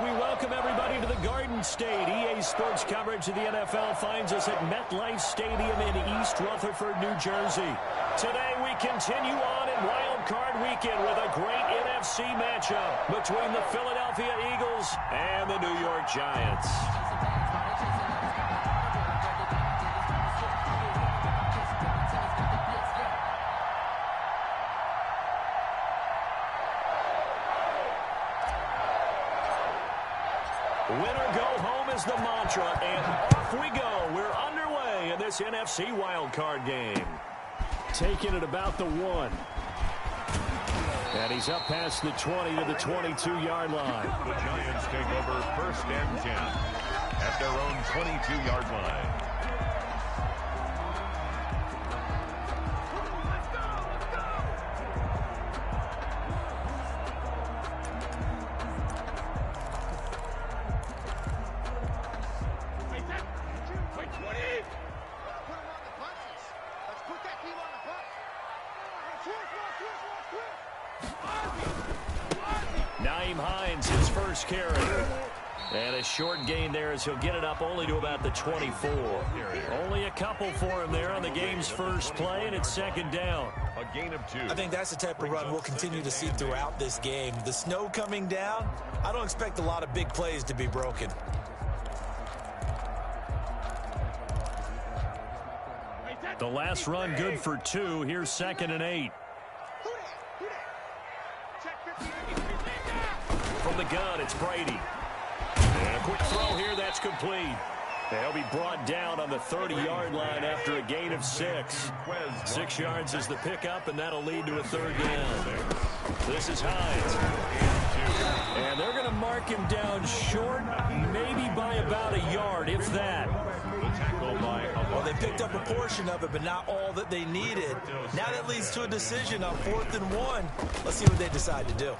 We welcome everybody to the Garden State. EA Sports coverage of the NFL finds us at MetLife Stadium in East Rutherford, New Jersey. Today we continue on in Wildcard Weekend with a great NFC matchup between the Philadelphia Eagles and the New York Giants. Winner go home is the mantra, and off we go. We're underway in this NFC wildcard game. Taking it about the 1. And he's up past the 20 to the 22-yard line. The Giants take over 1st and 10 at their own 22-yard line. His first carry. And a short gain there as he'll get it up only to about the 24. Only a couple for him there on the game's first play, and it's 2nd down. A gain of 2. I think that's the type of run we'll continue to see throughout this game. The snow coming down, I don't expect a lot of big plays to be broken. The last run good for 2. Here's 2nd and 8. From the gun, it's Brady. And a quick throw here, that's complete. They'll be brought down on the 30-yard line after a gain of 6. 6 yards is the pickup, and that'll lead to a 3rd down. This is Hines. And they're going to mark him down short, maybe by about a yard, if that. Well, they picked up a portion of it, but not all that they needed. Now that leads to a decision on 4th and 1. Let's see what they decide to do.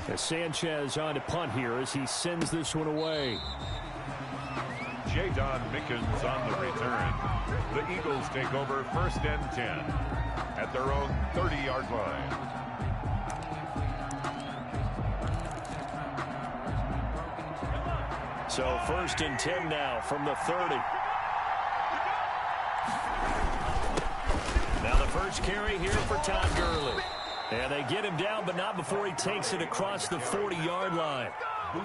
As Sanchez on to punt here as he sends this one away. J-Don Mickens on the return. The Eagles take over 1st and 10 at their own 30-yard line. So 1st and 10 now from the 30. Now the first carry here for Todd Gurley. And they get him down, but not before he takes it across the 40-yard line.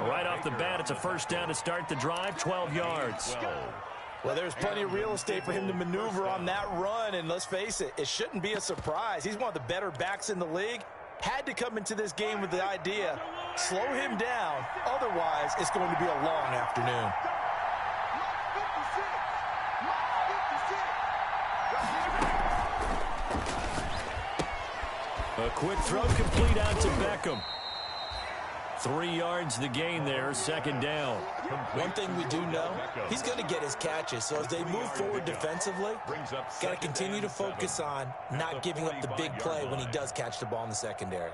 Right off the bat, it's a 1st down to start the drive, 12 yards. Well, there's plenty of real estate for him to maneuver on that run, and let's face it, it shouldn't be a surprise. He's one of the better backs in the league. Had to come into this game with the idea, slow him down, otherwise it's going to be a long afternoon. A quick throw complete out to Beckham. 3 yards the gain there, 2nd down. One thing we do know, he's going to get his catches. So as they move forward defensively, got to continue to focus on not giving up the big play when he does catch the ball in the secondary.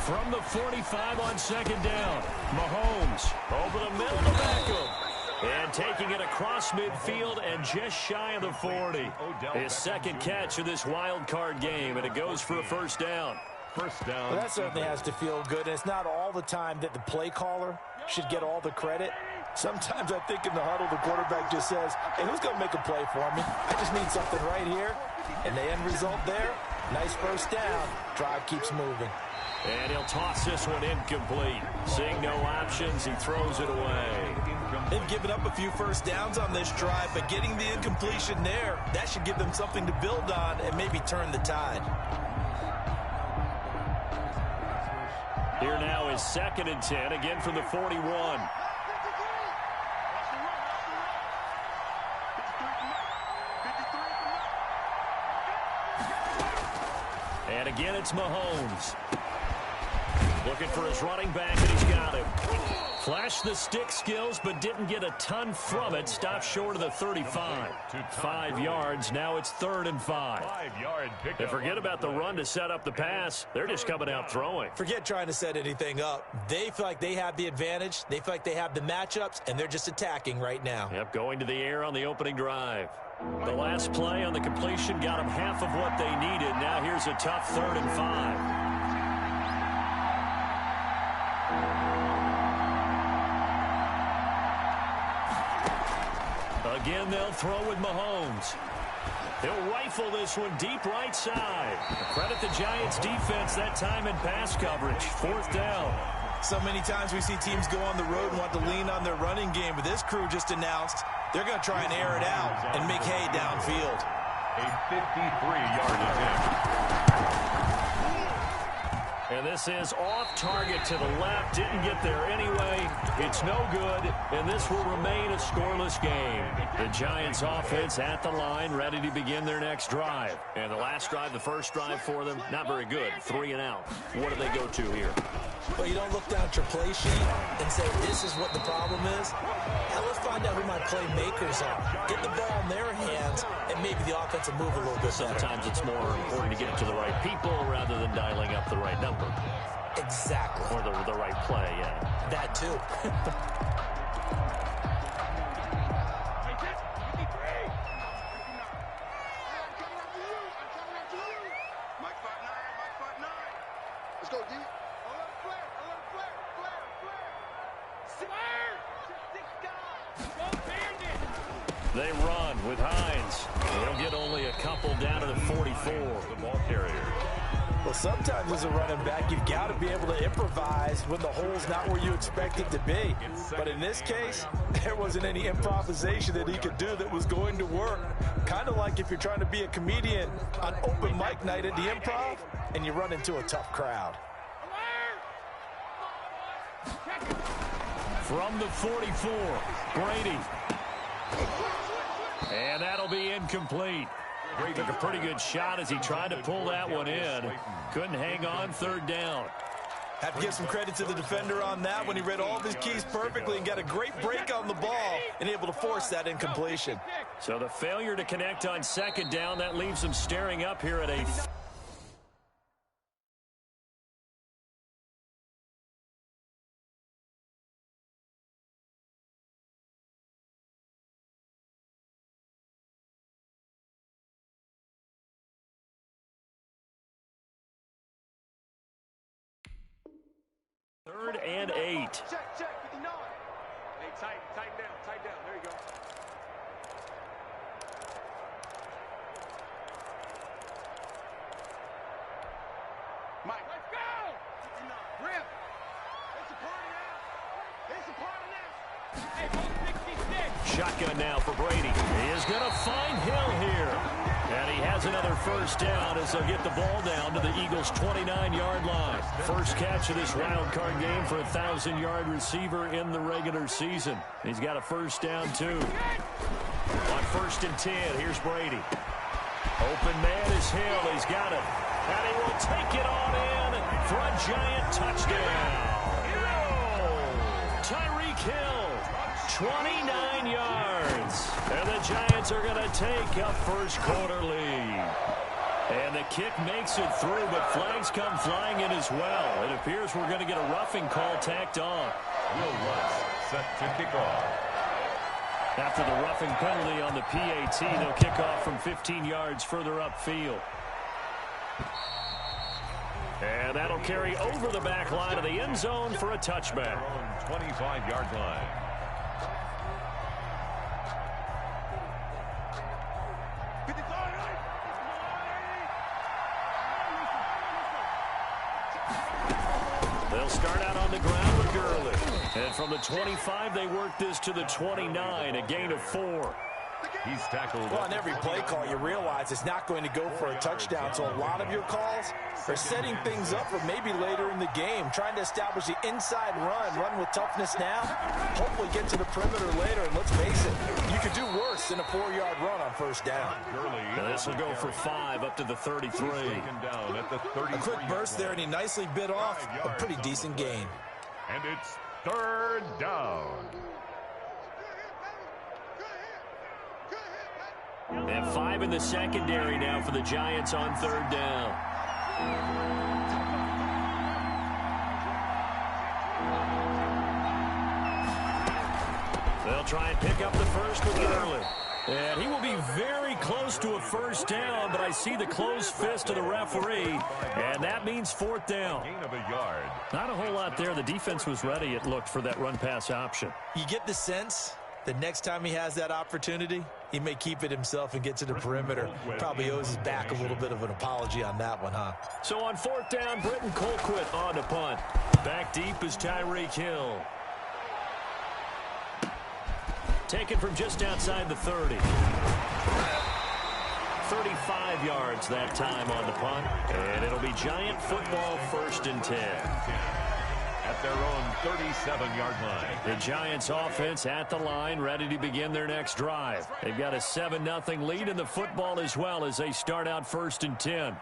From the 45 on 2nd down, Mahomes over the middle to Beckham. And taking it across midfield and just shy of the 40. His 2nd catch of this wild card game, and it goes for a 1st down. 1st down. Well, that certainly has to feel good, and it's not all the time that the play caller should get all the credit. Sometimes I think in the huddle, the quarterback just says, hey, who's going to make a play for me? I just need something right here. And the end result there, nice 1st down. Drive keeps moving. And he'll toss this one incomplete. Seeing no options, he throws it away. They've given up a few 1st downs on this drive, but getting the incompletion there, that should give them something to build on and maybe turn the tide. Here now is 2nd and 10, again from the 41. And again, it's Mahomes. Looking for his running back, and he's got him. Flashed the stick skills, but didn't get a ton from it. Stopped short of the 35. 5 yards. Now it's 3rd and 5. 5-yard pickup. And forget about the run to set up the pass. They're just coming out throwing. Forget trying to set anything up. They feel like they have the advantage. They feel like they have the matchups, and they're just attacking right now. Yep, going to the air on the opening drive. The last play on the completion got them half of what they needed. Now here's a tough 3rd and 5. Again, they'll throw with Mahomes. He'll rifle this one deep right side. Credit the Giants defense that time in pass coverage. 4th down. So many times we see teams go on the road and want to lean on their running game, but this crew just announced they're going to try and air it out and make hay downfield. A 53-yard attempt. And this is off target to the left. Didn't get there anyway. It's no good, and this will remain a scoreless game. The Giants offense at the line, ready to begin their next drive. And the last drive, the first drive for them, not very good. 3 and out. What do they go to here? Well, you don't look down at your play sheet and say, this is what the problem is. Now let's find out who my playmakers are. Get the ball in their hands, and maybe the offense will move a little bit better. Sometimes it's more important to get it to the right people rather than dialing up the right number. Exactly. Or the right play, yeah. That too. Let's go, D. They run with Hines. They'll get only a couple down to the 44. The ball carrier. Well, sometimes as a running back, you've got to be able to improvise when the hole's not where you expect it to be. But in this case, there wasn't any improvisation that he could do that was going to work. Kind of like if you're trying to be a comedian on open mic night at the Improv and you run into a tough crowd. From the 44, Brady. And that'll be incomplete. Took a pretty good shot as he tried to pull that one in. Couldn't hang on, 3rd down. Have to give some credit to the defender on that when he read all of his keys perfectly and got a great break on the ball and able to force that incompletion. So the failure to connect on 2nd down, that leaves him staring up here at a... Third and 8. Check, 59. Hey, tighten down. There you go. Mike, let's go! Rip! It's a party now. It's a party now. Hey, both 66. Shotgun now for Brady. He is going to find Hill here. And he has another 1st down as they'll get the ball down to the Eagles' 29-yard line. First catch of this wildcard game for a 1,000-yard receiver in the regular season. He's got a 1st down, too. On 1st and 10, here's Brady. Open man is Hill. He's got it. And he will take it on in for a giant touchdown. Tyreek Hill, 29 yards. And the Giants are going to take a first-quarter lead. And the kick makes it through, but flags come flying in as well. It appears we're going to get a roughing call tacked on. Will Lutz set to kick off. After the roughing penalty on the PAT, they'll kick off from 15 yards further upfield. And that'll carry over the back line of the end zone for a touchback. 25-yard line. They'll start out on the ground with Gurley. And from the 25, they work this to the 29, a gain of 4. He's tackled. Well, on every play call, you realize it's not going to go for a touchdown. So a lot of your calls are setting things up for maybe later in the game, trying to establish the inside run with toughness now, hopefully get to the perimeter later. And let's face it, you could do worse than a 4-yard run on 1st down. Now this will go for 5 up to the 33. A quick burst there, and he nicely bit off a pretty decent gain. And it's third down. And 5 in the secondary now for the Giants on third down. They'll try and pick up the first with Early. And he will be very close to a first down, but I see the closed fist of the referee, and that means fourth down. Gain of a yard. Not a whole lot there. The defense was ready, it looked, for that run-pass option. You get the sense that next time he has that opportunity, he may keep it himself and get to the perimeter. Probably owes his back a little bit of an apology on that one, huh? So on fourth down, Britton Colquitt on to punt. Back deep is Tyreek Hill. Taken from just outside the 30. 35 yards that time on the punt. And it'll be Giant football, 1st and 10. At their own 37-yard line. The Giants offense at the line, ready to begin their next drive. They've got a 7-0 lead in the football as well as they start out 1st and 10.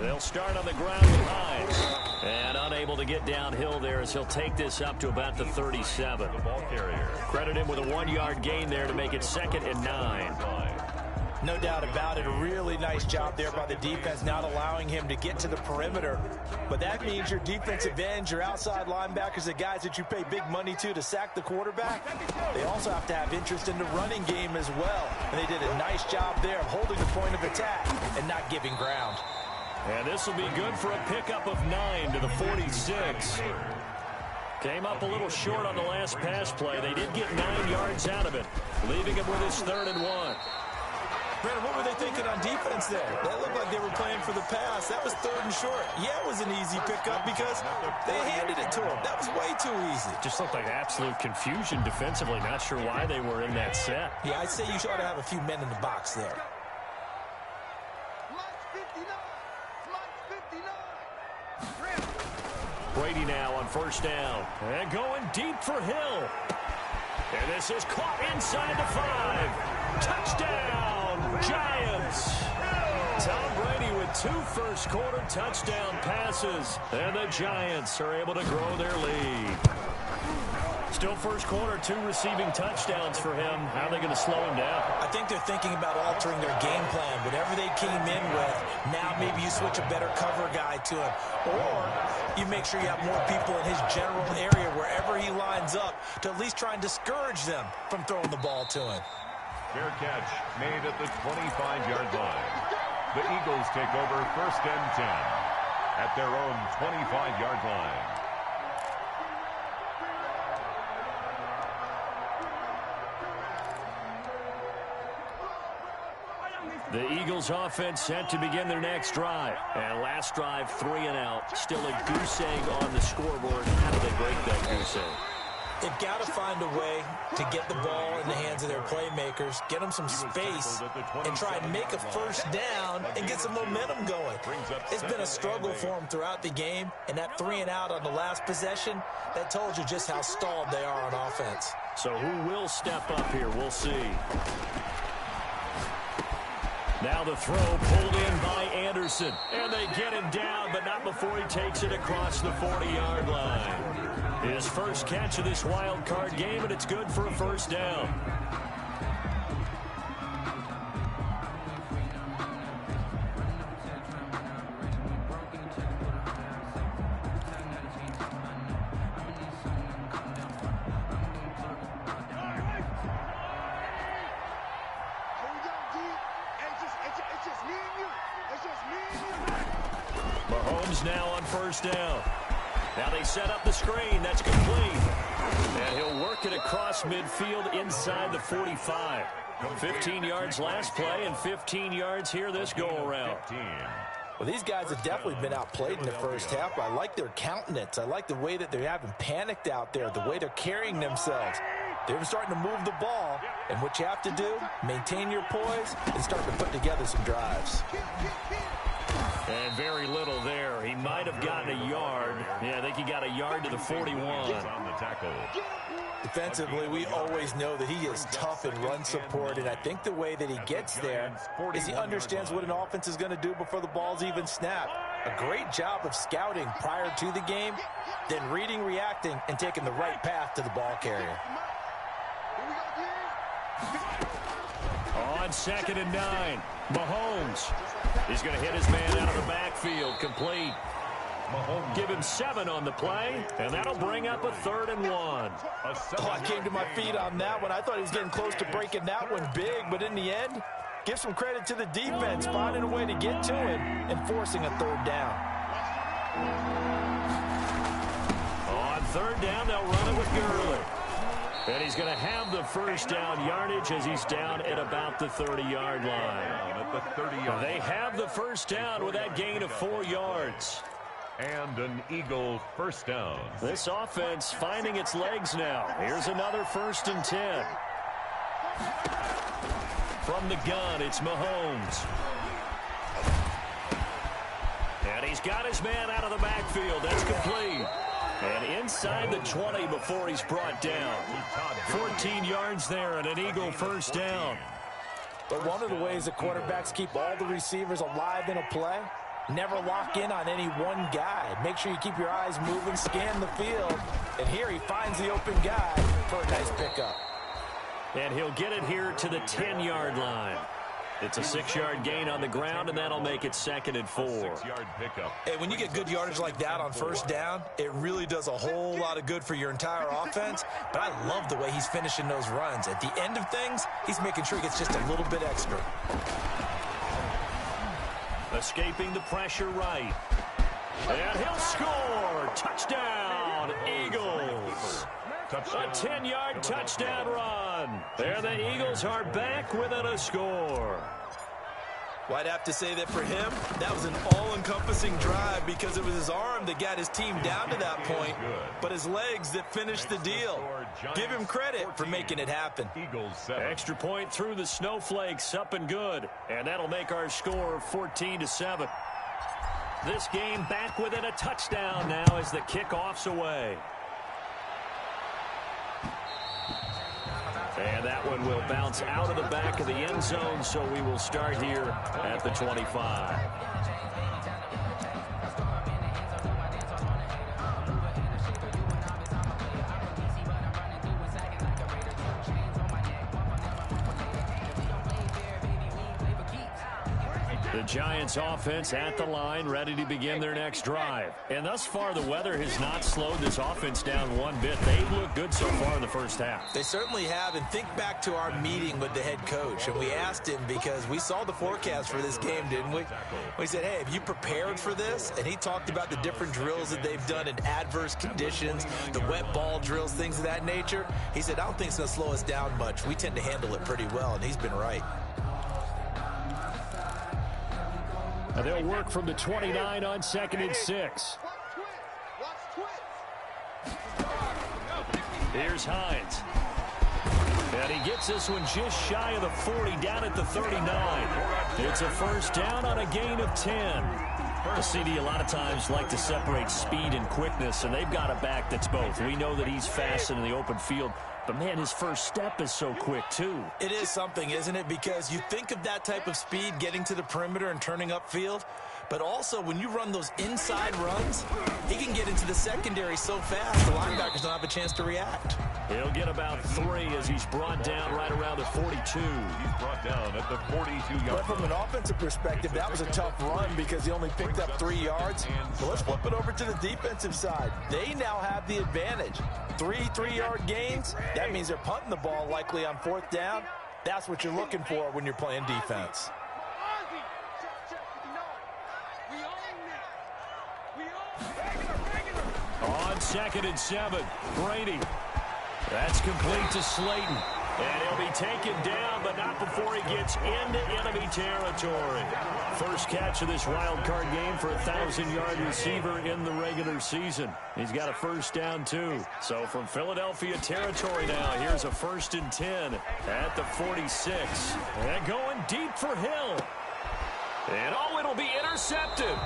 They'll start on the ground with Hines. And unable to get downhill there as he'll take this up to about the 37. The ball carrier. Credit him with a 1-yard gain there to make it 2nd and 9. No doubt about it. A really nice job there by the defense, not allowing him to get to the perimeter. But that means your defensive ends, your outside linebackers, the guys that you pay big money to sack the quarterback, they also have to have interest in the running game as well. And they did a nice job there of holding the point of attack and not giving ground. And this will be good for a pickup of 9 to the 46. Came up a little short on the last pass play. They did get 9 yards out of it, leaving him with his 3rd and 1. Brandon, what were they thinking on defense there? That looked like they were playing for the pass. That was 3rd and short. Yeah, it was an easy pickup because they handed it to him. That was way too easy. Just looked like absolute confusion defensively. Not sure why they were in that set. Yeah, I'd say you ought to have a few men in the box there. Brady now on 1st down. And going deep for Hill. And this is caught inside the 5. Touchdown, Giants. Tom Brady with 2 first-quarter touchdown passes. And the Giants are able to grow their lead. Still first quarter, 2 receiving touchdowns for him. How are they going to slow him down? I think they're thinking about altering their game plan. Whatever they came in with, now maybe you switch a better cover guy to him. Or you make sure you have more people in his general area wherever he lines up to at least try and discourage them from throwing the ball to him. Fair catch made at the 25-yard line. The Eagles take over 1st and 10 at their own 25-yard line. The Eagles offense set to begin their next drive. And last drive, 3 and out. Still a goose egg on the scoreboard. How do they break that goose egg? They've got to find a way to get the ball in the hands of their playmakers, get them some space, and try and make a first down and get some momentum going. It's been a struggle for them throughout the game, and that 3 and out on the last possession, that told you just how stalled they are on offense. So who will step up here? We'll see. Now the throw pulled in by Anderson. And they get him down, but not before he takes it across the 40-yard line. His first catch of this wild card game, and it's good for a first down. Mahomes now on 1st down. Now they set up the screen. That's complete. And he'll work it across midfield inside the 45. 15 yards last play and 15 yards here this go-around. Well, these guys have definitely been outplayed in the first half. I like their countenance. I like the way that they haven't panicked out there, the way they're carrying themselves. They're starting to move the ball, and what you have to do, maintain your poise and start to put together some drives. And very little there. He might have gotten a yard. Yeah, they think he got a yard to the 41. On the tackle. Defensively, we always know that he is tough in run support, and I think the way that he gets there is he understands what an offense is going to do before the ball's even snapped. A great job of scouting prior to the game, then reading, reacting, and taking the right path to the ball carrier. On 2nd and 9, Mahomes. He's going to hit his man out of the backfield, complete. Mahomes. Give him 7 on the play, and that'll bring up a 3rd and 1. Oh, I came to my feet on that one. I thought he was getting close to breaking that one big, but in the end, give some credit to the defense, finding a way to get to him and forcing a 3rd down. On 3rd down, they'll run it with Gurley. And he's going to have the first down yardage as he's down at about the 30-yard line. They have the first down with that gain of 4 yards. And an Eagle first down. This offense finding its legs now. Here's another 1st and 10. From the gun, it's Mahomes. And he's got his man out of the backfield. That's complete. And inside the 20 before he's brought down. 14 yards there and an Eagle first down. But one of the ways that quarterbacks keep all the receivers alive in a play, never lock in on any one guy. Make sure you keep your eyes moving, scan the field. And here he finds the open guy for a nice pickup. And he'll get it here to the 10-yard line. It's a 6-yard gain on the ground, and that'll make it 2nd and 4. 6-yard pickup. Hey, when you get good yardage like that on first down, it really does a whole lot of good for your entire offense. But I love the way he's finishing those runs. At the end of things, he's making sure he gets just a little bit extra. Escaping the pressure right. And he'll score. Touchdown, Eagles. A 10-yard touchdown run. There the Eagles are back within a score. Well, I'd have to say that for him, that was an all-encompassing drive because it was his arm that got his team down to that point, but his legs that finished the deal. Give him credit for making it happen. Extra point through the snowflakes, up and good. And that'll make our score 14-7. This game back within a touchdown now as the kickoff's away. And that one will bounce out of the back of the end zone, so we will start here at the 25. The Giants offense at the line, ready to begin their next drive. And thus far, the weather has not slowed this offense down one bit. They've looked good so far in the first half. They certainly have. And think back to our meeting with the head coach. And we asked him because we saw the forecast for this game, didn't we? We said, hey, have you prepared for this? And he talked about the different drills that they've done in adverse conditions, the wet ball drills, things of that nature. He said, I don't think it's going to slow us down much. We tend to handle it pretty well, and he's been right. They'll work from the 29 on 2nd and 6. Here's Hines. And he gets this one just shy of the 40, down at the 39. It's a first down on a gain of 10. The CD a lot of times like to separate speed and quickness, and they've got a back that's both. We know that he's fast in the open field, but, man, his first step is so quick, too. It is something, isn't it? Because you think of that type of speed getting to the perimeter and turning upfield, but also when you run those inside runs, he can get into the secondary so fast the linebackers don't have a chance to react. He'll get about 3 as he's brought down right around the 42. He's brought down at the 42-yard line. But from an offensive perspective, that was a tough run because he only picked up 3 yards. So let's flip it over to the defensive side. They now have the advantage. 3 3-yard gains. That means they're punting the ball likely on 4th down. That's what you're looking for when you're playing defense. On 2nd and 7, Brady. That's complete to Slayton. And he'll be taken down, but not before he gets into enemy territory. First catch of this wild card game for a 1,000-yard receiver in the regular season. He's got a first down, too. So from Philadelphia territory now, here's a 1st and 10 at the 46. And going deep for Hill. And, oh, it'll be intercepted.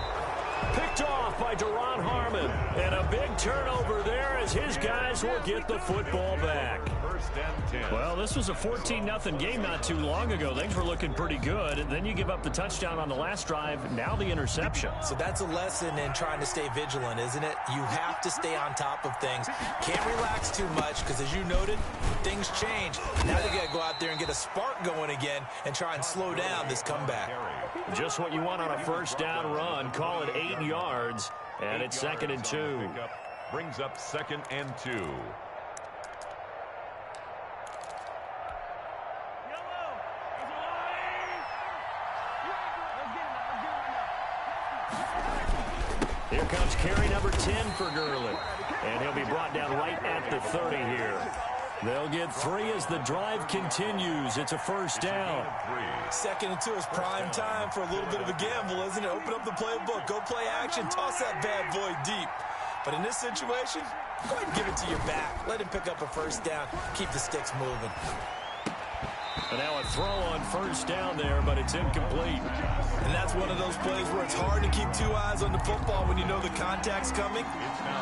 Picked off by Deron Harmon. And a big turnover there as his guys will get the football back. First and 10. Well, this was a 14-0 game not too long ago. Things were looking pretty good. And then you give up the touchdown on the last drive. Now the interception. So that's a lesson in trying to stay vigilant, isn't it? You have to stay on top of things. Can't relax too much because, as you noted, things change. Now they got to go out there and get a spark going again and try and slow down this comeback. Just what you want on a first down run. Call it 8 yards. And it's 2nd and 2. Brings up 2nd and 2. Here comes carry number 10 for Gurley. And he'll be brought down right at the 30 here. They'll get 3 as the drive continues. It's a first down. 2nd and 2 is prime time for a little bit of a gamble, isn't it? Open up the playbook. Go play action. Toss that bad boy deep. But in this situation, go ahead and give it to your back. Let him pick up a first down. Keep the sticks moving. And now a throw on first down there, but it's incomplete. And that's one of those plays where it's hard to keep 2 eyes on the football when you know the contact's coming,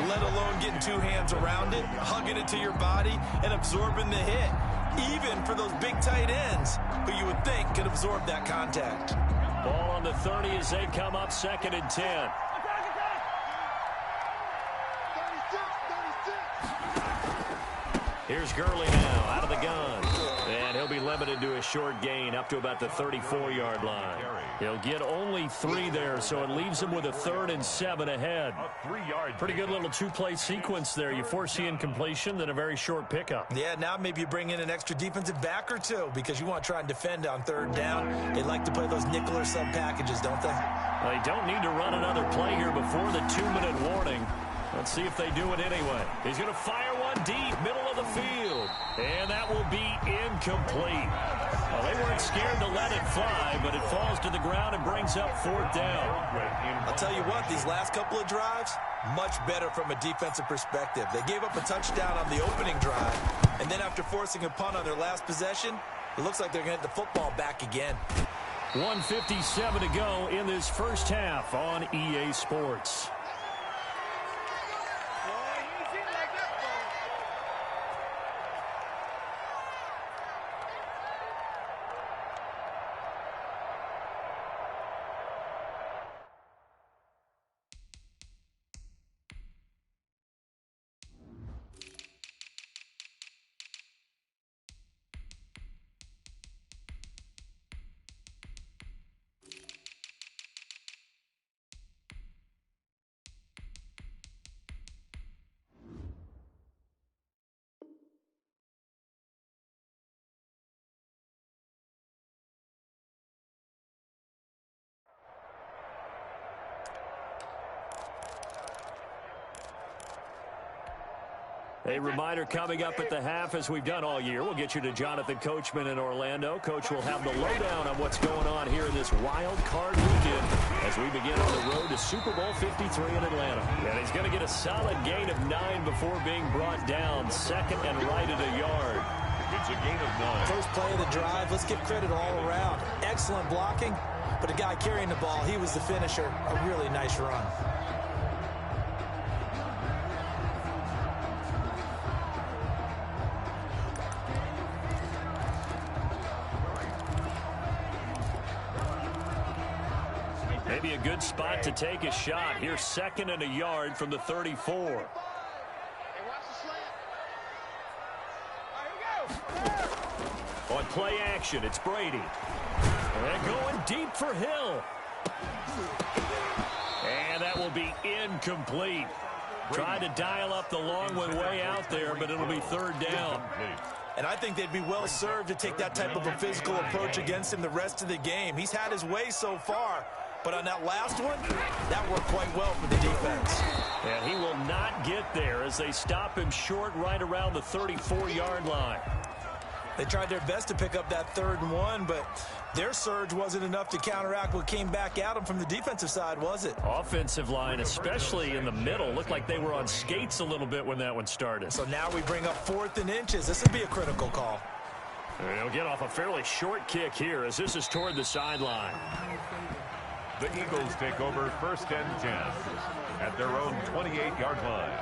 let alone getting 2 hands around it, hugging it to your body, and absorbing the hit. Even for those big tight ends who you would think could absorb that contact. Ball on the 30 as they come up 2nd and 10. Here's Gurley now out of the gun. And he'll be limited to a short gain up to about the 34-yard line. He'll get only 3 there, so it leaves him with a 3rd and 7 ahead. Pretty good little 2-play sequence there. You force the incompletion, then a very short pickup. Yeah, now maybe you bring in an extra defensive back or 2 because you want to try and defend on 3rd down. They like to play those nickel or sub packages, don't they? Well, they don't need to run another play here before the 2-minute warning. Let's see if they do it anyway. He's going to fire one deep, middle of the field. And that will be incomplete. Well, they weren't scared to let it fly, but it falls to the ground and brings up 4th down. I'll tell you what, these last couple of drives, much better from a defensive perspective. They gave up a touchdown on the opening drive, and then after forcing a punt on their last possession, it looks like they're going to get the football back again. 1:57 to go in this first half on EA Sports. A reminder coming up at the half, as we've done all year. We'll get you to Jonathan Coachman in Orlando. Coach will have the lowdown on what's going on here in this wild card weekend as we begin on the road to Super Bowl 53 in Atlanta. And he's going to get a solid gain of 9 before being brought down. 2nd and right at a yard. It's a gain of 9. First play of the drive, let's give credit all around. Excellent blocking, but the guy carrying the ball, he was the finisher. A really nice run. Maybe a good spot to take a shot. Here's 2nd and a yard from the 34. On play action, it's Brady. And going deep for Hill. And that will be incomplete. Tried to dial up the long one way out there, but it'll be 3rd down. And I think they'd be well served to take that type of a physical approach against him the rest of the game. He's had his way so far. But on that last one, that worked quite well for the defense. And he will not get there as they stop him short right around the 34-yard line. They tried their best to pick up that 3rd and 1, but their surge wasn't enough to counteract what came back at them from the defensive side, was it? Offensive line, especially in the middle, looked like they were on skates a little bit when that one started. So now we bring up 4th and inches. This would be a critical call. And he'll get off a fairly short kick here as this is toward the sideline. The Eagles take over 1st and 10 at their own 28-yard line.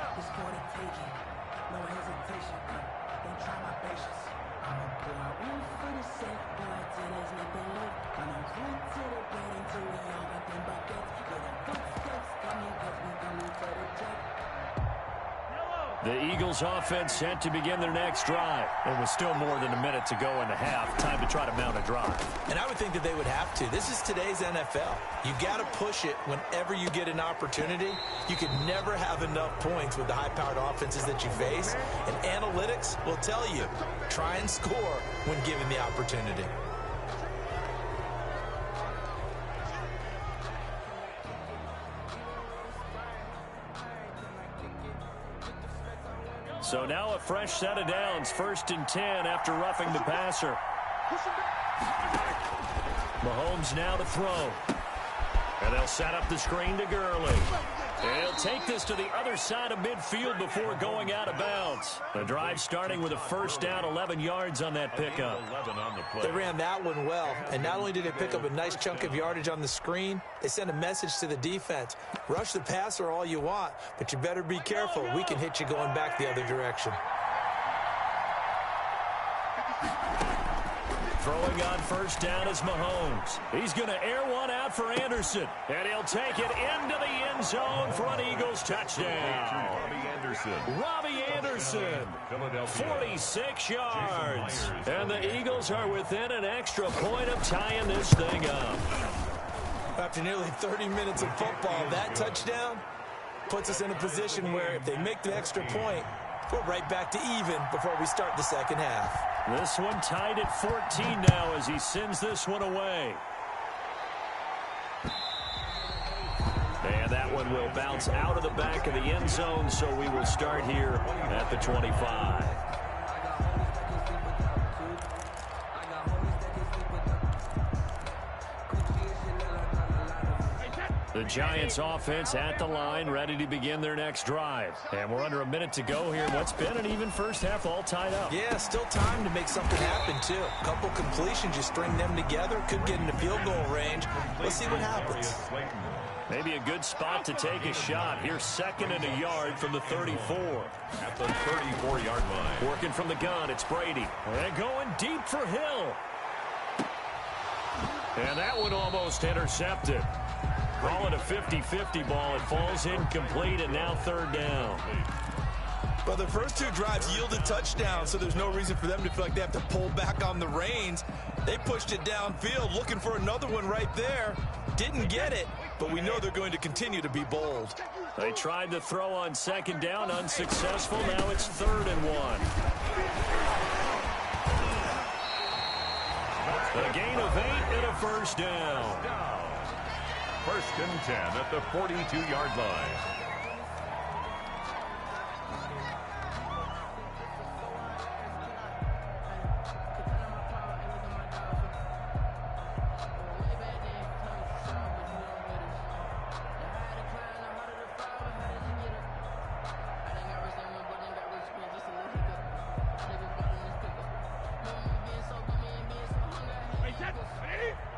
The Eagles offense set to begin their next drive. It was still more than a minute to go in the half. Time to try to mount a drive. And I would think that they would have to. This is today's NFL. You got to push it whenever you get an opportunity. You can never have enough points with the high-powered offenses that you face. And analytics will tell you, try and score when given the opportunity. So now a fresh set of downs, 1st and 10 after roughing the passer. Mahomes now to throw. And they'll set up the screen to Gurley. And he'll take this to the other side of midfield before going out of bounds. The drive starting with a 1st down, 11 yards on that pickup. They ran that one well, and not only did they pick up a nice chunk of yardage on the screen, they sent a message to the defense. Rush the passer all you want, but you better be careful. We can hit you going back the other direction. Throwing on 1st down is Mahomes. He's going to air one out for Anderson. And he'll take it into the end zone for an Eagles touchdown. Robbie Anderson, 46 yards. And the Eagles are within an extra point of tying this thing up. After nearly 30 minutes of football, that touchdown puts us in a position where if they make the extra point, we're right back to even before we start the second half. This one tied at 14 now as he sends this one away. And that one will bounce out of the back of the end zone, so we will start here at the 25. The Giants offense at the line, ready to begin their next drive. And we're under a minute to go here. What's been an even first half, all tied up. Yeah, still time to make something happen, too. A couple completions, you string them together, could get into field goal range. Let's see what happens. Maybe a good spot to take a shot. Here's 2nd and a yard from the 34. At the 34-yard line. Working from the gun, it's Brady. And going deep for Hill. And that one almost intercepted. Call it a 50-50 ball. It falls incomplete, and now 3rd down. Well, the first two drives yielded touchdowns, so there's no reason for them to feel like they have to pull back on the reins. They pushed it downfield, looking for another one right there. Didn't get it, but we know they're going to continue to be bold. They tried to throw on 2nd down, unsuccessful. Now it's 3rd and 1. A gain of 8 and a 1st down. 1st and 10 at the 42-yard line.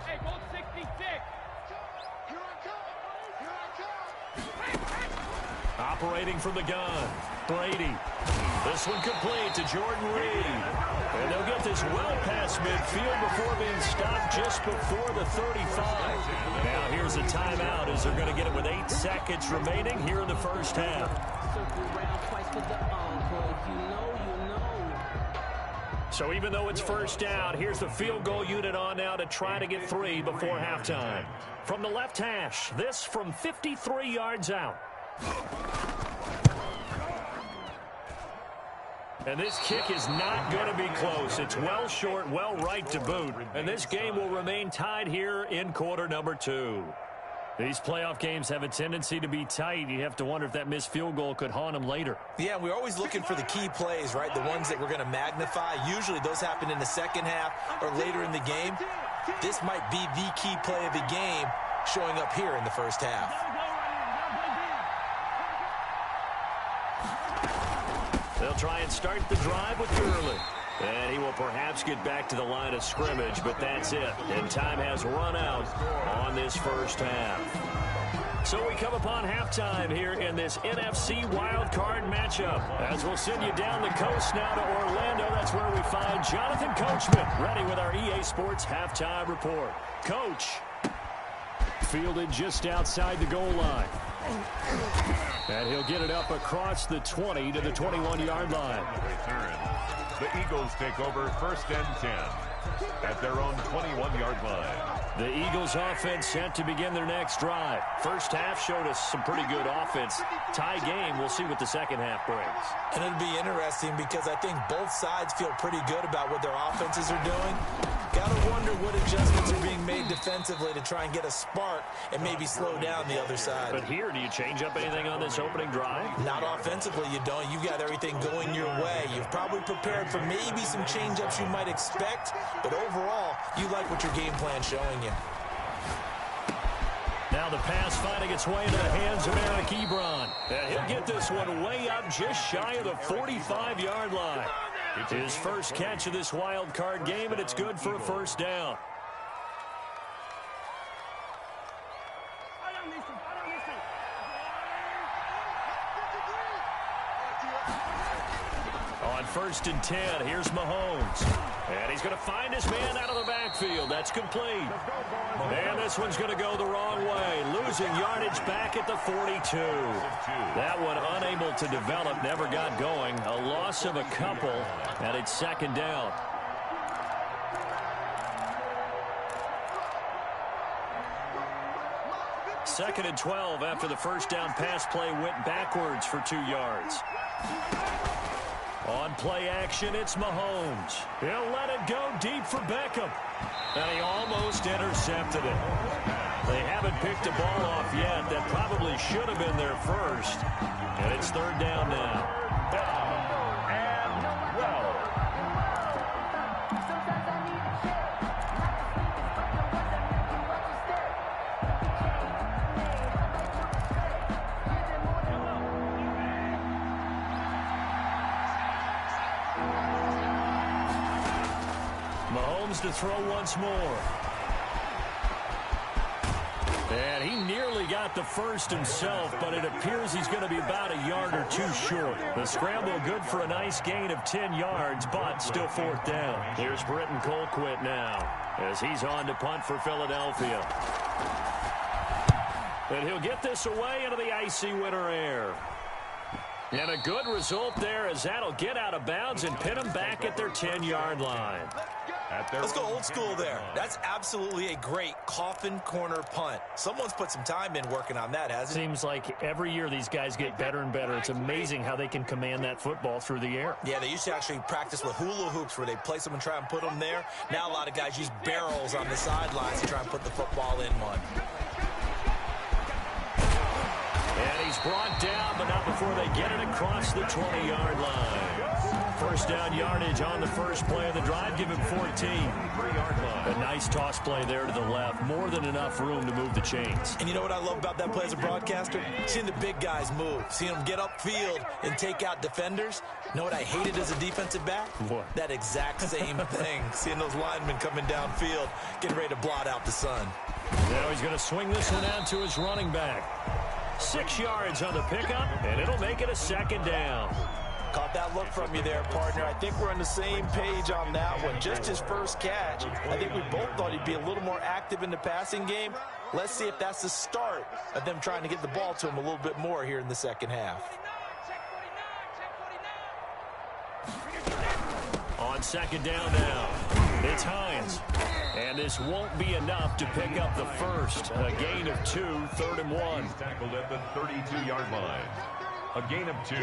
Hey, go 66. Operating from the gun, Brady. This one complete to Jordan Reed. And they'll get this well past midfield before being stopped just before the 35. Now here's a timeout as they're going to get it with 8 seconds remaining here in the first half. So even though it's 1st down, here's the field goal unit on now to try to get 3 before halftime. From the left hash, this from 53 yards out. And this kick is not going to be close. It's well short, well right to boot. And this game will remain tied here in quarter number 2. These playoff games have a tendency to be tight. You have to wonder if that missed field goal could haunt them later. Yeah, we're always looking for the key plays, right? The ones that we're going to magnify. Usually those happen in the second half or later in the game. This might be the key play of the game showing up here in the first half. They'll try and start the drive with Gurley. And he will perhaps get back to the line of scrimmage, but that's it. And time has run out on this first half. So we come upon halftime here in this NFC Wildcard matchup. As we'll send you down the coast now to Orlando, that's where we find Jonathan Coachman ready with our EA Sports halftime report. Coach. Fielded just outside the goal line. And he'll get it up across the 20 to the 21-yard line. The Eagles take over first and 10 at their own 21-yard line. The Eagles offense set to begin their next drive. First half showed us some pretty good offense. Tie game, we'll see what the second half brings. And it'll be interesting because I think both sides feel pretty good about what their offenses are doing. Got to wonder what adjustments are being made defensively to try and get a spark and maybe slow down the other side. But here, do you change up anything on this opening drive? Not offensively, you don't. You've got everything going your way. You've probably prepared for maybe some change-ups you might expect, but overall, you like what your game plan's showing you. Now the pass finding its way into the hands of Eric Ebron. And he'll get this one way up just shy of the 45-yard line. His first catch of this wild card game, and it's good for a first down. On first and 10, here's Mahomes. And he's going to find his man out of the backfield. That's complete. And this one's going to go the wrong way. Losing yardage back at the 42. That one unable to develop, never got going. A loss of a couple, and it's second down. Second and 12 after the first down pass play went backwards for 2 yards. On play action, it's Mahomes. He'll let it go deep for Beckham. And he almost intercepted it. They haven't picked a ball off yet. That probably should have been their first. And it's third down now. Down and well. Mahomes to throw once more. And he nearly got the first himself, but it appears he's going to be about a yard or two short. The scramble good for a nice gain of 10 yards, but still fourth down. Here's Britton Colquitt now as he's on to punt for Philadelphia. And he'll get this away into the icy winter air. And a good result there as that'll get out of bounds and pin them back at their 10-yard line. Let's go old school there. That's absolutely a great coffin corner punt. Someone's put some time in working on that, hasn't it? Seems like every year these guys get better and better. It's amazing how they can command that football through the air. Yeah, they used to actually practice with hula hoops where they place them and try and put them there. Now a lot of guys use barrels on the sidelines to try and put the football in one. And he's brought down, but not before they get it across the 20-yard line. First down yardage on the first play of the drive. Give him 14. 3-yard line. A nice toss play there to the left. More than enough room to move the chains. And you know what I love about that play as a broadcaster? Seeing the big guys move. Seeing them get upfield and take out defenders. You know what I hated as a defensive back? What? That exact same thing. Seeing those linemen coming downfield, getting ready to blot out the sun. Now he's going to swing this one out to his running back. 6 yards on the pickup, and it'll make it a second down. Caught that look from you there, partner. I think we're on the same page on that one. Just his first catch. I think we both thought he'd be a little more active in the passing game. Let's see if that's the start of them trying to get the ball to him a little bit more here in the second half. On second down now, it's Hines. And this won't be enough to pick up the first. A gain of 2, 3rd and 1. He's tackled at the 32-yard line. A gain of 2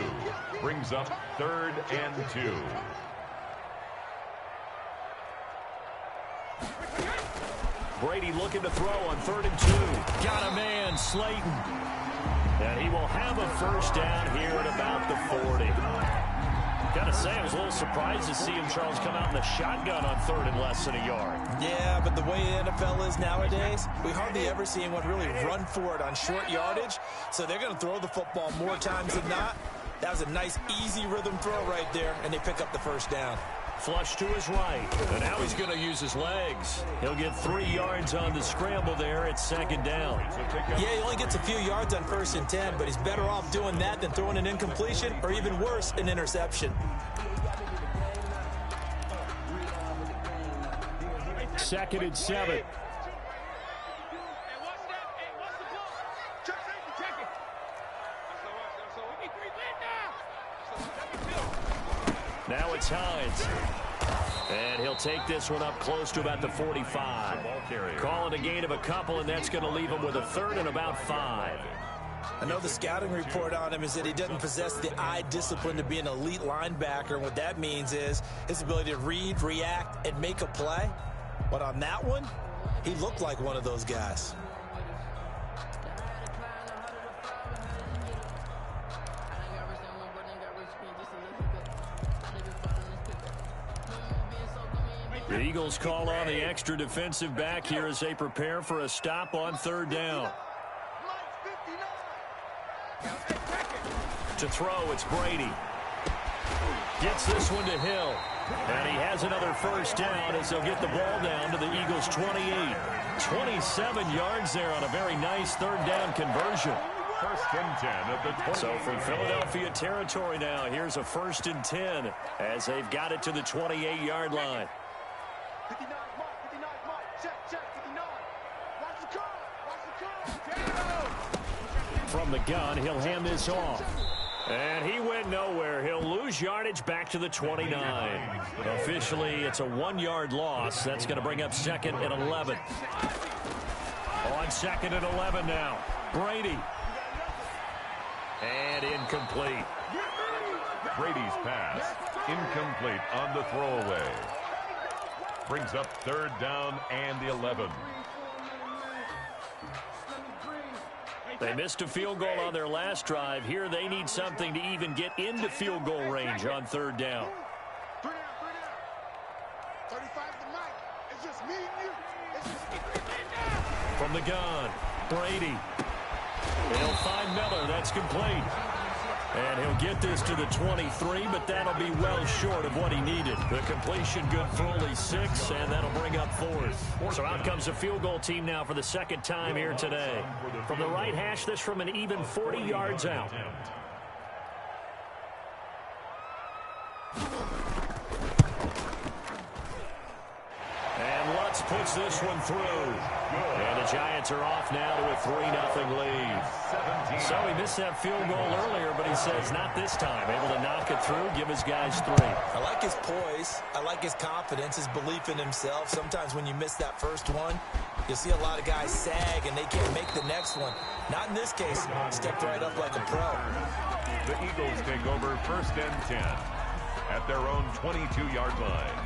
brings up 3rd and 2. Brady looking to throw on 3rd and 2. Got a man, Slayton. And he will have a first down here at about the 40. Got to say, I was a little surprised to see him, Charles, come out in the shotgun on 3rd and less than a yard. Yeah, but the way the NFL is nowadays, we hardly ever see anyone really run for it on short yardage. So they're going to throw the football more times than not. That was a nice, easy rhythm throw right there, and they pick up the first down. Flush to his right. And now he's going to use his legs. He'll get 3 yards on the scramble there. It's second down. Yeah, he only gets a few yards on 1st and 10, but he's better off doing that than throwing an incompletion or even worse, an interception. 2nd and 7. Now it's Hines. And he'll take this one up close to about the 45. Call it a gain of a couple, and that's going to leave him with a 3rd and about 5. I know the scouting report on him is that he doesn't possess the eye discipline to be an elite linebacker. And what that means is his ability to read, react, and make a play. But on that one, he looked like one of those guys. The Eagles call on the extra defensive back here as they prepare for a stop on 3rd down. To throw, it's Brady. Gets this one to Hill. And he has another 1st down as they'll get the ball down to the Eagles' 28. 27 yards there on a very nice 3rd down conversion. 1st and 10 at the 20. So from Philadelphia territory now, here's a 1st and 10 as they've got it to the 28-yard line. 59, Mike, 59, Mike, check, 59. Watch the curl. From the gun, he'll hand this off. And he went nowhere. He'll lose yardage back to the 29. Officially, it's a 1-yard loss. That's going to bring up 2nd and 11. On 2nd and 11 now. Brady. And incomplete. Brady's pass incomplete on the throwaway. Brings up 3rd down and the 11. They missed a field goal on their last drive. Here they need something to even get into field goal range on 3rd down. 35 to Mike. It's just me and you. It's just me. From the gun, Brady. He'll find Miller. That's complete. And he'll get this to the 23, but that'll be well short of what he needed. The completion good for only 6, and that'll bring up 4th. So out comes a field goal team now for the 2nd time here today. From the right hash, this from an even 40 yards out. And Lutz puts this one through. And the Giants are off now to a 3-0 lead. So he missed that field goal earlier, but he says not this time. Able to knock it through, give his guys 3. I like his poise. I like his confidence, his belief in himself. Sometimes when you miss that first one, you'll see a lot of guys sag and they can't make the next one. Not in this case. Stepped right up like a pro. The Eagles take over 1st and 10 at their own 22-yard line.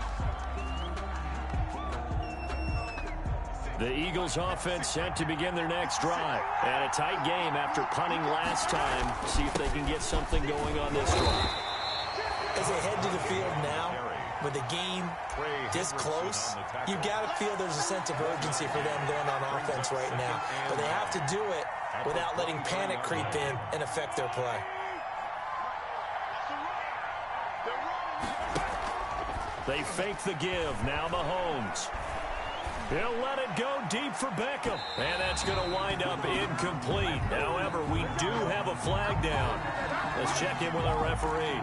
The Eagles offense set to begin their next drive. And a tight game after punting last time. See if they can get something going on this drive. As they head to the field now, with the game this close, you've got to feel there's a sense of urgency for them going on offense right now. But they have to do it without letting panic creep in and affect their play. They fake the give. Now Mahomes. He'll let it go deep for Beckham. And that's going to wind up incomplete. However, we do have a flag down. Let's check in with our referee.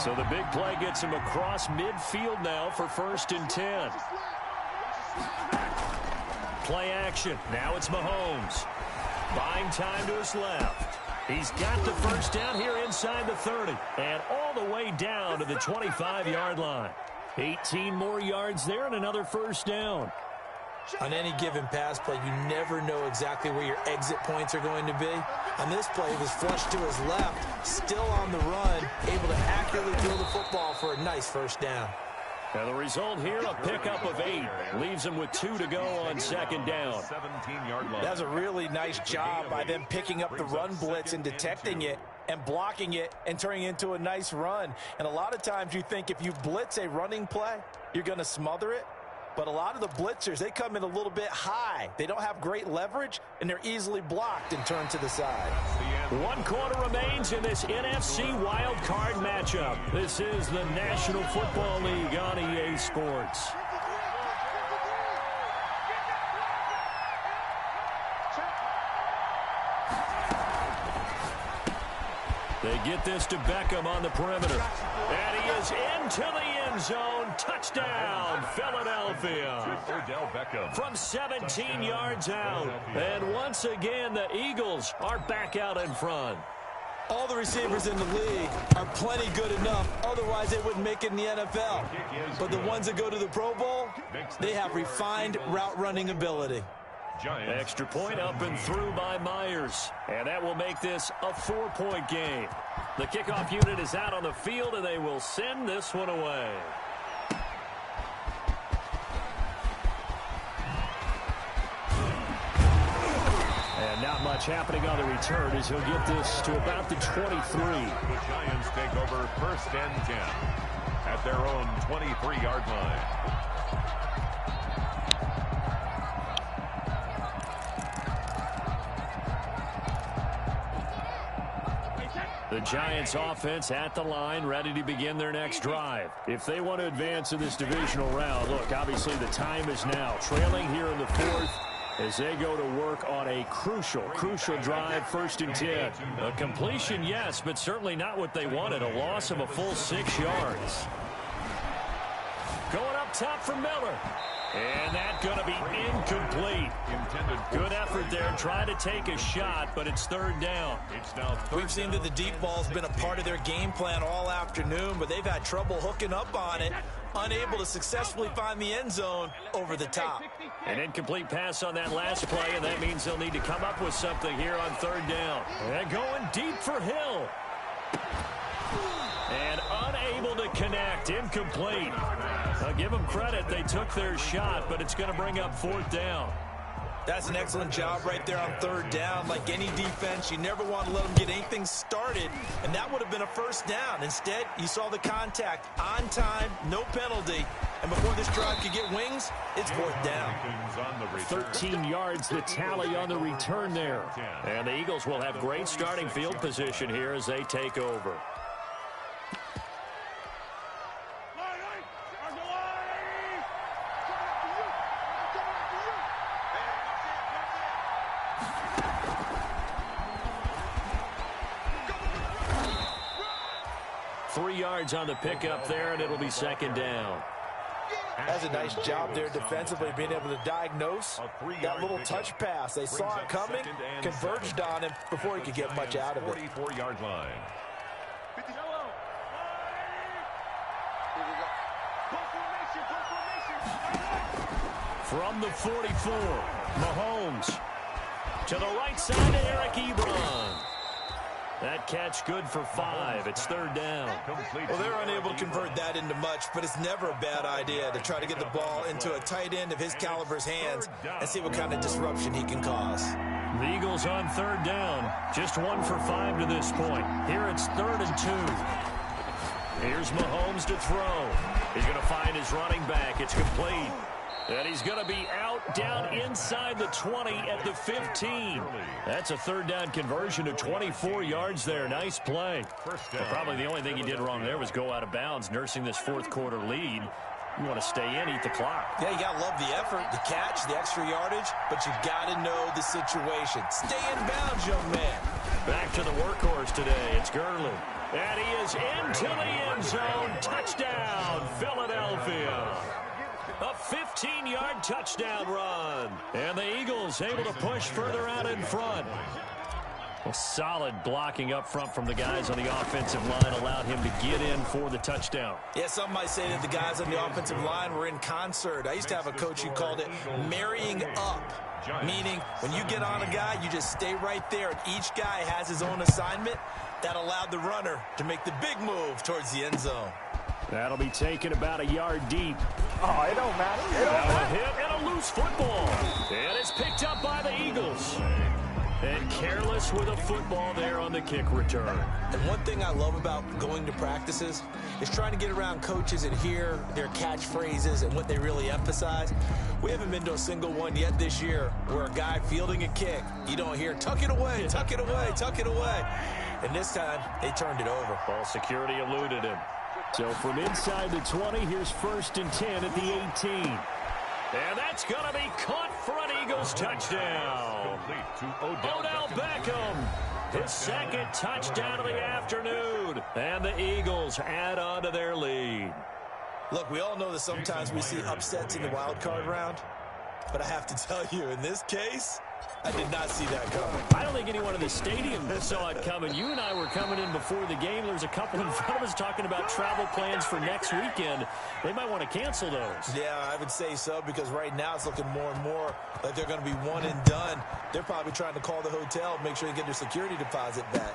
So the big play gets him across midfield now for 1st and 10. Play action. Now it's Mahomes. Buying time to his left. He's got the 1st down here inside the 30. And all the way down to the 25-yard line. 18 more yards there and another 1st down. On any given pass play, you never know exactly where your exit points are going to be. On this play, he was flushed to his left, still on the run, able to accurately throw the football for a nice 1st down. And the result here, a pickup of 8. Leaves him with 2 to go on 2nd down. 17-yard line. That was a really nice job by them picking up the run blitz and detecting it and blocking it and turning it into a nice run. And a lot of times you think if you blitz a running play, you're going to smother it. But a lot of the blitzers, they come in a little bit high. They don't have great leverage, and they're easily blocked and turned to the side. That's the One quarter remains in this NFC Wildcard matchup. This is the National Football League on EA Sports. They get this to Beckham on the perimeter. And he is into the end zone. Touchdown, Philadelphia. Odell Beckham. From 17 yards out. And once again, the Eagles are back out in front. All the receivers in the league are plenty good enough. Otherwise, they wouldn't make it in the NFL. But the ones that go to the Pro Bowl, they have refined route running ability. Giants. Extra point up and through by Myers. And that will make this a 4-point game. The kickoff unit is out on the field, and they will send this one away. And not much happening on the return as he'll get this to about the 23. The Giants take over 1st and 10 at their own 23-yard line. The Giants offense at the line, ready to begin their next drive. If they want to advance in this divisional round, look, obviously the time is now. Trailing here in the 4th as they go to work on a crucial drive, 1st and 10. A completion, yes, but certainly not what they wanted. A loss of a full 6 yards. Going up top for Miller. And that's going to be incomplete. Good effort there, trying to take a shot, but it's 3rd down. We've seen that the deep ball's been a part of their game plan all afternoon, but they've had trouble hooking up on it, unable to successfully find the end zone over the top. An incomplete pass on that last play, and that means they'll need to come up with something here on 3rd down. And going deep for Hill. And unable to connect, incomplete. I'll give them credit, they took their shot, but it's going to bring up 4th down. That's an excellent job right there on 3rd down. Like any defense, you never want to let them get anything started, and that would have been a 1st down. Instead, you saw the contact on time, no penalty, and before this drive could get wings, it's 4th down. 13 yards the tally on the return there. And the Eagles will have great starting field position here as they take over. On the pickup there, and it'll be 2nd down. That's a nice job there defensively, being able to diagnose that little touch pass. They saw it coming, converged on him before he could get much out of it. 44-yard line. From the 44, Mahomes to the right side to Eric Ebron. That catch good for 5. It's 3rd down. Well, they're unable to convert that into much, but it's never a bad idea to try to get the ball into a tight end of his caliber's hands and see what kind of disruption he can cause. The Eagles on 3rd down. Just 1 for 5 to this point. Here it's 3rd and 2. Here's Mahomes to throw. He's going to find his running back. It's complete. And he's going to be out down inside the 20 at the 15. That's a 3rd down conversion of 24 yards there. Nice play. Well, probably the only thing he did wrong there was go out of bounds, nursing this 4th quarter lead. You want to stay in, eat the clock. Yeah, you got to love the effort, the catch, the extra yardage, but you got to know the situation. Stay in bounds, young man. Back to the workhorse today. It's Gurley. And he is into the end zone. Touchdown, Philadelphia. A 15-yard touchdown run. And the Eagles able to push further out in front. Well, solid blocking up front from the guys on the offensive line allowed him to get in for the touchdown. Yeah, some might say that the guys on the offensive line were in concert. I used to have a coach who called it marrying up, meaning when you get on a guy, you just stay right there, and each guy has his own assignment. That allowed the runner to make the big move towards the end zone. That'll be taken about a yard deep. Oh, it don't matter. A hit and a loose football. And it's picked up by the Eagles. And careless with a football there on the kick return. And one thing I love about going to practices is trying to get around coaches and hear their catchphrases and what they really emphasize. We haven't been to a single one yet this year where a guy fielding a kick, you don't hear, tuck it away, tuck it away, tuck it away. And this time, they turned it over. Ball security eluded him. So from inside the 20, here's 1st and 10 at the 18. And that's going to be caught for an Eagles touchdown. Odell Beckham, his 2nd touchdown of the afternoon. And the Eagles add on to their lead. Look, we all know that sometimes we see upsets in the wild card round. But I have to tell you, in this case, I did not see that coming. I don't think anyone in the stadium saw it coming. You and I were coming in before the game. There's a couple in front of us talking about travel plans for next weekend. They might want to cancel those. Yeah, I would say so, because right now it's looking more and more like they're going to be one and done. They're probably trying to call the hotel, make sure they get their security deposit back.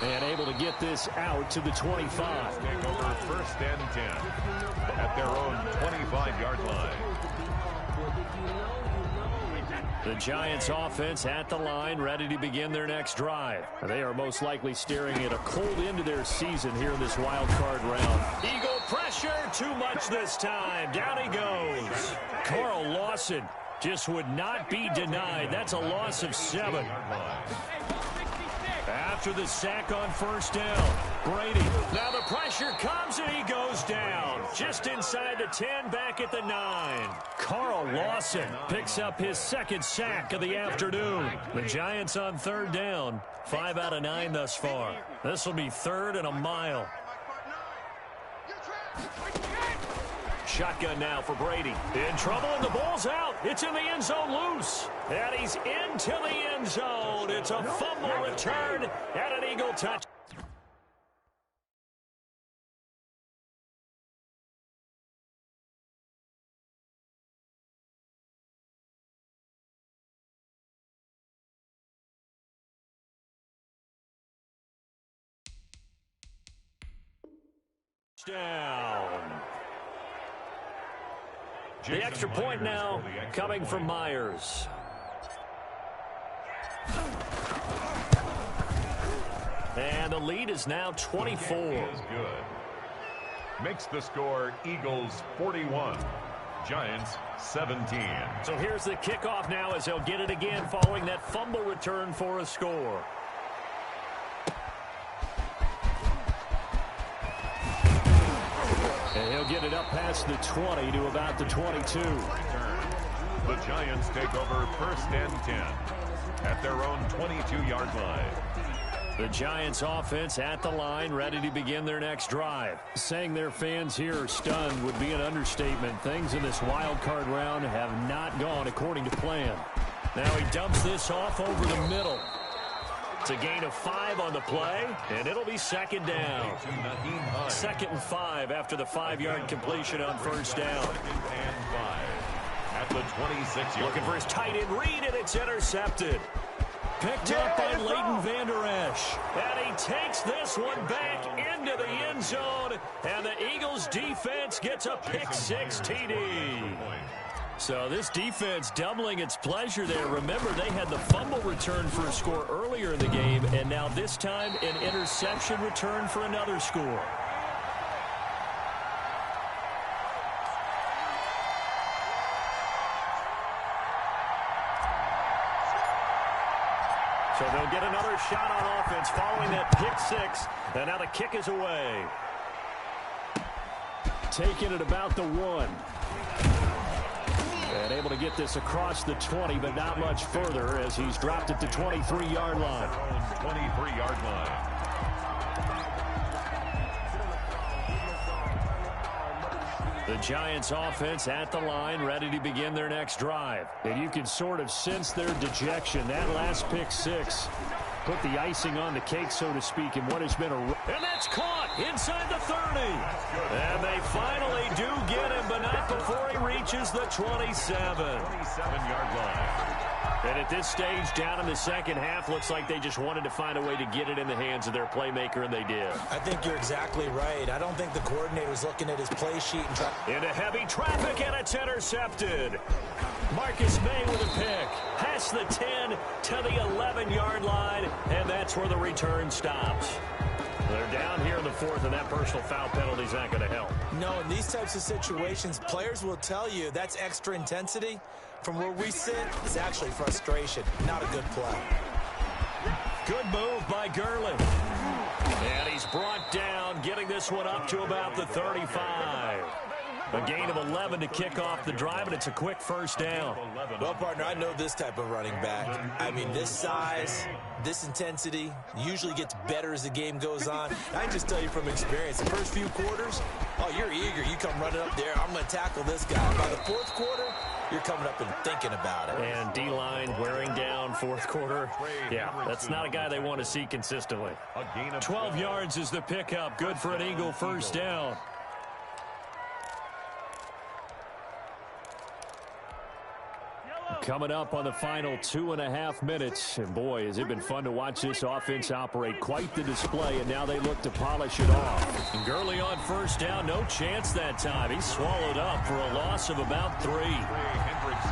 And able to get this out to the 25. Take over 1st and 10 at their own 25-yard line. The Giants offense at the line, ready to begin their next drive. They are most likely staring at a cold end to their season here in this wild card round. Eagle pressure, too much this time. Down he goes. Carl Lawson just would not be denied. That's a loss of 7. After the sack on 1st down, Brady. Now the pressure comes and he goes down. Just inside the 10, back at the 9. Carl Lawson picks up his 2nd sack of the afternoon. The Giants on 3rd down. 5 out of 9 thus far. This will be 3rd and a mile. Shotgun now for Brady. In trouble and the ball's out. It's in the end zone loose. And he's into the end zone. It's a fumble return and an Eagle touch. Down. The extra point now coming from Myers. And the lead is now 24. Is good. Makes the score Eagles 41, Giants 17. So here's the kickoff now as they'll get it again following that fumble return for a score. And he'll get it up past the 20 to about the 22. The Giants take over 1st and 10 at their own 22-yard line. The Giants offense at the line, ready to begin their next drive. Saying their fans here are stunned would be an understatement. Things in this wild card round have not gone according to plan. Now he dumps this off over the middle. It's a gain of 5 on the play, and it'll be 2nd down. 2nd and 5 after the 5-yard completion on 1st down. And 5 at the 26-yard. Looking for his tight end read, and it's intercepted. Picked up by Leighton Vander Esch. And he takes this one back into the end zone, and the Eagles defense gets a pick-6 TD. So this defense doubling its pleasure there. Remember, they had the fumble return for a score earlier in the game, and now this time an interception return for another score. So they'll get another shot on offense following that pick-6, and now the kick is away. Taking it about the 1. And able to get this across the 20, but not much further as he's dropped at the 23-yard line. 23-yard line. The Giants offense at the line, ready to begin their next drive. And you can sort of sense their dejection. That last pick-6 put the icing on the cake, so to speak, in what has been a... And that's caught inside the 30. And they finally do get him, but not before he reaches the 27. 27-yard line. And at this stage, down in the second half, looks like they just wanted to find a way to get it in the hands of their playmaker, and they did. I think you're exactly right. I don't think the coordinator's looking at his play sheet and trying. Into heavy traffic, and it's intercepted. Marcus May with a pick. Past the 10 to the 11-yard line, and that's where the return stops. They're down here in the fourth, and that personal foul penalty is not going to help. No, in these types of situations, players will tell you that's extra intensity. From where we sit, it's actually frustration, not a good play. Good move by Gurley. And he's brought down, getting this one up to about the 35. A gain of 11 to kick off the drive, and it's a quick first down. Well, partner, I know this type of running back. I mean, this size, this intensity usually gets better as the game goes on. I can just tell you from experience, the first few quarters, oh, you're eager. You come running up there, I'm going to tackle this guy. By the fourth quarter, you're coming up and thinking about it. And D-line wearing down fourth quarter. Yeah, that's not a guy they want to see consistently. 12 yards is the pickup. Good for an Eagle first down. Coming up on the final 2.5 minutes. And boy, has it been fun to watch this offense operate. Quite the display, and now they look to polish it off. And Gurley on first down. No chance that time. He's swallowed up for a loss of about 3.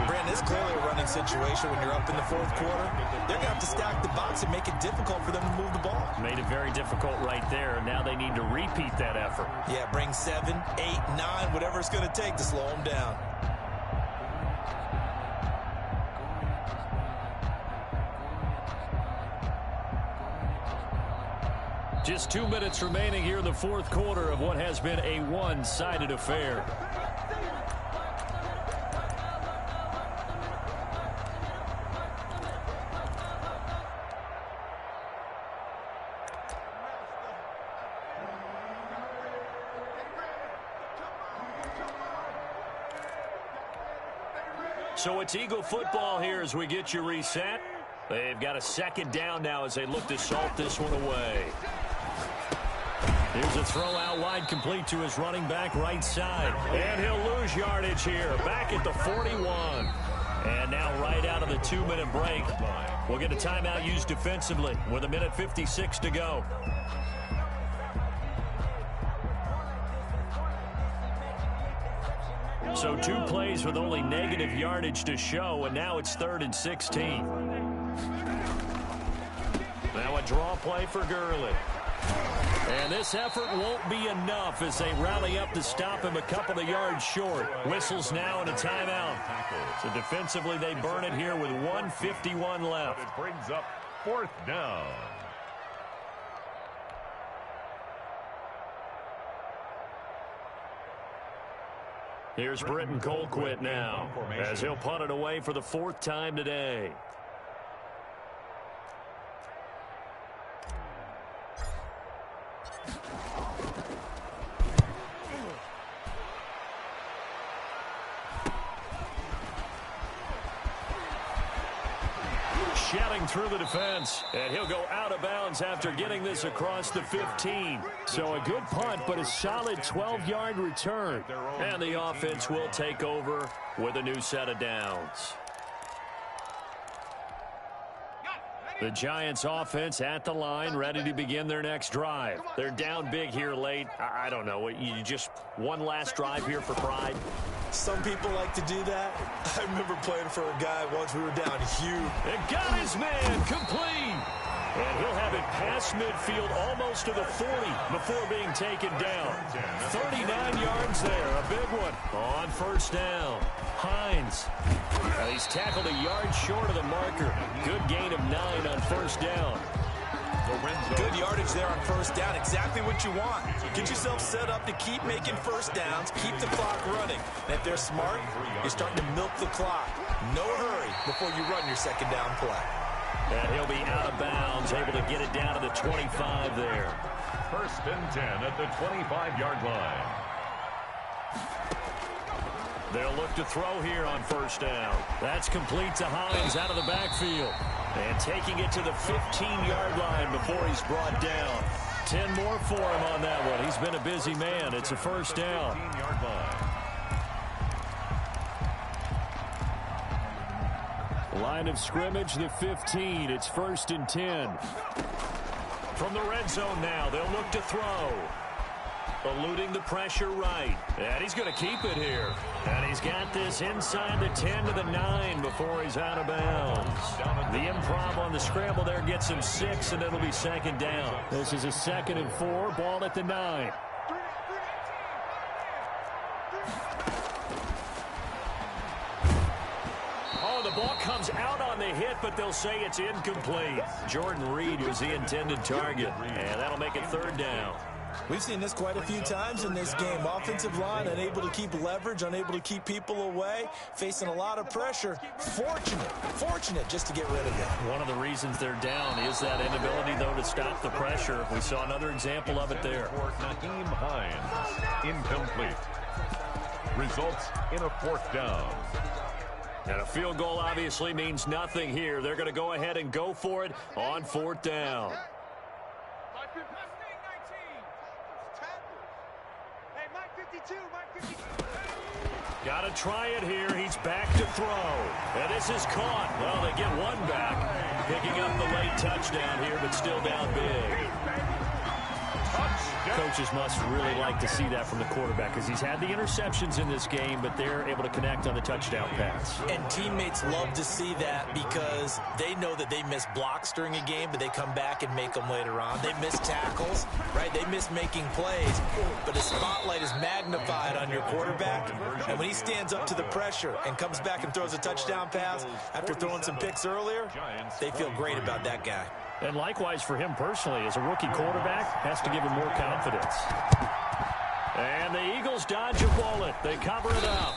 Brandon, this is clearly a running situation when you're up in the fourth quarter. They're going to have to stack the box and make it difficult for them to move the ball. Made it very difficult right there. Now they need to repeat that effort. Yeah, bring 7, 8, 9, whatever it's going to take to slow them down. Just 2 minutes remaining here in the fourth quarter of what has been a one-sided affair. So it's Eagle football here as we get you reset. They've got a second down now as they look to salt this one away. Here's a throw out wide, complete to his running back right side. And he'll lose yardage here, back at the 41. And now right out of the 2-minute break, we'll get a timeout used defensively with 1:56 to go. So 2 plays with only negative yardage to show, and now it's 3rd and 16. Now a draw play for Gurley. And this effort won't be enough as they rally up to stop him a couple of yards short. Whistles now and a timeout. So defensively they burn it here with 1:51 left. It brings up 4th down. Here's Britton Colquitt now as he'll punt it away for the 4th time today. Shouting through the defense, and he'll go out of bounds after getting this across the 15. So a good punt, but a solid 12-yard return. And the offense will take over with a new set of downs. The Giants offense at the line, ready to begin their next drive. They're down big here late. I don't know. You just one last drive here for pride? Some people like to do that. I remember playing for a guy once we were down huge. And got his man complete. And he'll have it past midfield almost to the 40 before being taken down. 39 yards there, a big one on first down. Hines. Now he's tackled a yard short of the marker. Good gain of 9 on first down. Good yardage there on first down. Exactly what you want. Get yourself set up to keep making first downs, keep the clock running. And if they're smart, you're starting to milk the clock. No hurry before you run your second down play. And he'll be out of bounds, able to get it down to the 25 there. 1st and 10 at the 25-yard line. They'll look to throw here on first down. That's complete to Hines out of the backfield. And taking it to the 15-yard line before he's brought down. 10 more for him on that one. He's been a busy man. It's a first down. 15-yard line. Line of scrimmage, the 15. It's 1st and 10. From the red zone now, they'll look to throw. Eluding the pressure right. And he's going to keep it here. And he's got this inside the 10 to the 9 before he's out of bounds. The improv on the scramble there gets him 6, and it'll be 2nd down. This is a 2nd and 4, ball at the 9. The ball comes out on the hit, but they'll say it's incomplete. Jordan Reed was the intended target, and that'll make it 3rd down. We've seen this quite a few times in this game. Offensive line unable to keep leverage, unable to keep people away, facing a lot of pressure. Fortunate just to get rid of it. One of the reasons they're down is that inability, though, to stop the pressure. We saw another example of it there. Naheem Hines, incomplete. Results in a 4th down. And a field goal obviously means nothing here. They're going to go ahead and go for it on 4th down. Got to try it here. He's back to throw. And this is caught. Well, they get one back. Picking up the late touchdown here, but still down big. Coaches must really like to see that from the quarterback because he's had the interceptions in this game, but they're able to connect on the touchdown pass. And teammates love to see that because they know that they miss blocks during a game, but they come back and make them later on. They miss tackles, right? They miss making plays, but the spotlight is magnified on your quarterback. And when he stands up to the pressure and comes back and throws a touchdown pass after throwing some picks earlier, they feel great about that guy. And likewise for him personally, as a rookie quarterback, has to give him more confidence. And the Eagles dodge a bullet. They cover it up.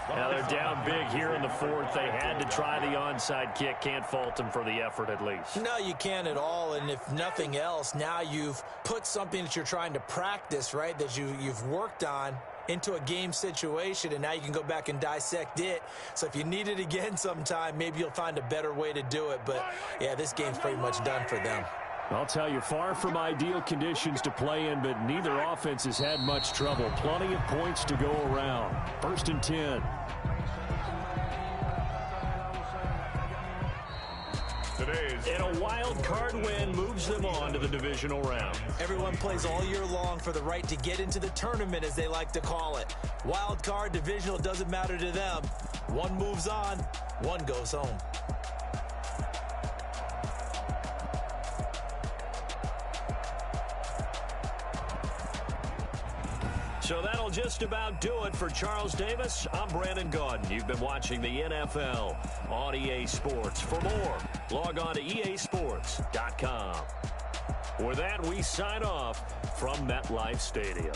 Now they're down big here in the 4th. They had to try the onside kick. Can't fault them for the effort at least. No, you can't at all. And if nothing else, now you've put something that you're trying to practice, right, that you've worked on into a game situation, and now you can go back and dissect it. So if you need it again sometime, maybe you'll find a better way to do it. But, yeah, this game's pretty much done for them. I'll tell you, far from ideal conditions to play in, but neither offense has had much trouble. Plenty of points to go around. 1st and 10. And a wild card win moves them on to the divisional round. Everyone plays all year long for the right to get into the tournament, as they like to call it. Wild card, divisional, doesn't matter to them. One moves on, one goes home. So that'll just about do it for Charles Davis. I'm Brandon Gaudin. You've been watching the NFL on EA Sports. For more, log on to easports.com. With that, we sign off from MetLife Stadium.